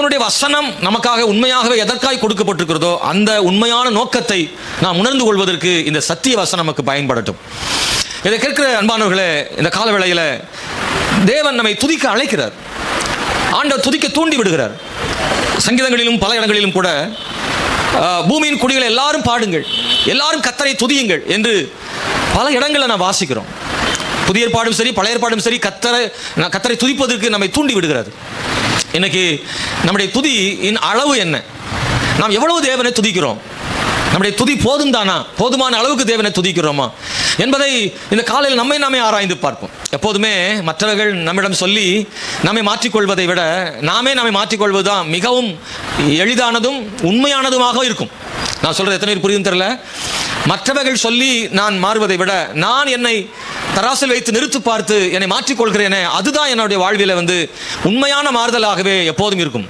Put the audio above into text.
தேவனுடைய வசனம் நமக்காக உண்மையாகவே எதற்காய் கொடுக்கப்பட்டிருக்கிறதோ அந்த உண்மையான நோக்கத்தை நாம் உணர்ந்து கொள்வதற்கு இந்த சத்திய வசனம் நமக்கு பயன்படட்டும். இதை கேட்கிற அன்பானவர்களே, இந்த காலவேளையில் தேவன் நம்மை துதிக்க அழைக்கிறார். ஆண்டவர் துதிக்க தூண்டி விடுகிறார். சங்கீதங்களிலும் பல இடங்களிலும் கூட பூமியின் குடிகளை எல்லாரும் பாடுங்கள், எல்லாரும் கர்த்தரை துதியுங்கள் என்று பல இடங்களில் நாம் வாசிக்கிறோம். புதிய ஏற்பாடும் சரி பழைய ஏற்பாடும் சரி கர்த்தரை துதிப்பதற்கு நம்மை தூண்டி விடுகிறது. இன்னைக்கு நம்முடைய துதியின் அளவு என்ன? நாம் எவ்வளவு தேவனை துதிக்கிறோம்? நம்முடைய துதி போதும் தானா? போதுமான அளவுக்கு தேவனை துதிக்கிறோமா என்பதை இந்த காலையில் நாமே ஆராய்ந்து பார்ப்போம். எப்போதுமே மற்றவர்கள் நம்மிடம் சொல்லி நம்மை மாற்றிக்கொள்வதை விட நாமே நம்மை மாற்றிக்கொள்வதுதான் மிகவும் எளிதானதும் உண்மையானதுமாக இருக்கும். நான் சொல்றது எத்தனை பேர் புரியும் தெரியல. மற்றவர்கள் சொல்லி நான் மாறுவதை விட நான் என்னை தராசில் வைத்து நிறுத்து பார்த்து என்னை மாற்றிக்கொள்கிறேனே, அதுதான் என்னுடைய வாழ்வில உண்மையான மாறுதலாகவே எப்போதும் இருக்கும்.